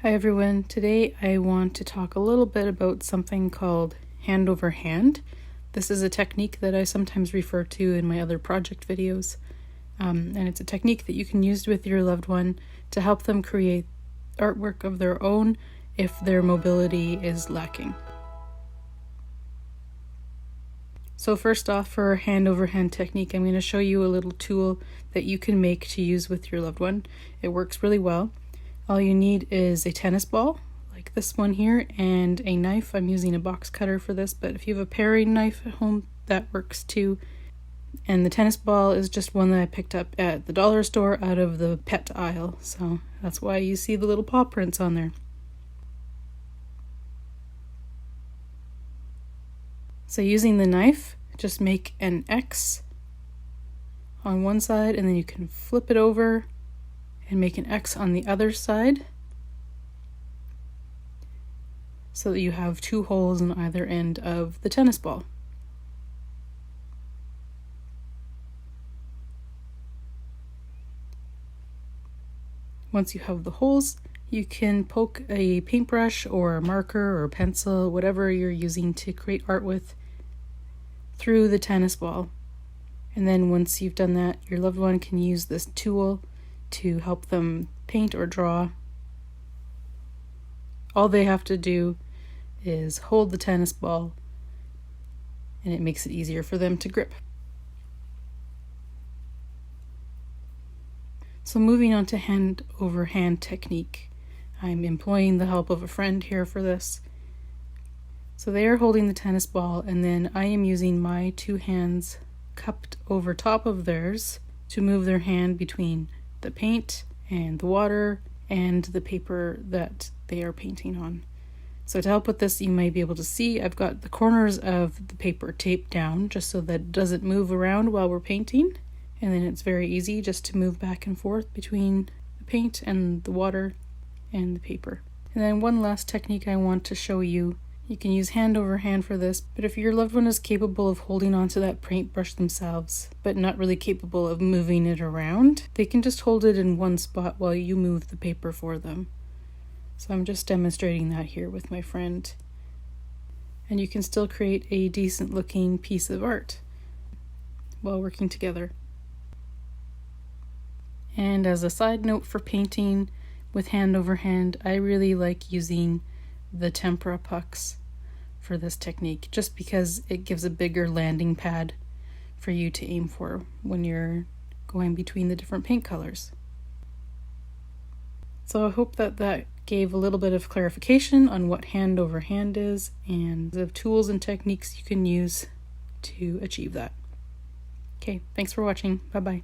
Hi everyone, today I want to talk a little bit about something called hand over hand. This is a technique that I sometimes refer to in my other project videos, and it's a technique that you can use with your loved one to help them create artwork of their own if their mobility is lacking. So first off, for our hand over hand technique, I'm going to show you a little tool that you can make to use with your loved one. It works really well. All you need is a tennis ball, like this one here, and a knife. I'm using a box cutter for this, but if you have a paring knife at home, that works too. And the tennis ball is just one that I picked up at the dollar store out of the pet aisle, so that's why you see the little paw prints on there. So using the knife, just make an X on one side, and then you can flip it over and make an X on the other side so that you have two holes on either end of the tennis ball. Once you have the holes, you can poke a paintbrush or a marker or a pencil, whatever you're using to create art with, through the tennis ball. And then once you've done that, your loved one can use this tool to help them paint or draw. All they have to do is hold the tennis ball, and it makes it easier for them to grip. So moving on to hand over hand technique, I'm employing the help of a friend here for this. So they are holding the tennis ball, and then I am using my two hands cupped over top of theirs to move their hand between the paint and the water and the paper that they are painting on. So to help with this, you might be able to see I've got the corners of the paper taped down just so that it doesn't move around while we're painting. And then it's very easy just to move back and forth between the paint and the water and the paper. And then one last technique I want to show you. You can use hand over hand for this, but if your loved one is capable of holding onto that paintbrush themselves, but not really capable of moving it around, they can just hold it in one spot while you move the paper for them. So I'm just demonstrating that here with my friend. And you can still create a decent looking piece of art while working together. And as a side note for painting with hand over hand, I really like using the tempera pucks for this technique, just because it gives a bigger landing pad for you to aim for when you're going between the different paint colors. So I hope that gave a little bit of clarification on what hand over hand is and the tools and techniques you can use to achieve that. Okay, thanks for watching. Bye-bye.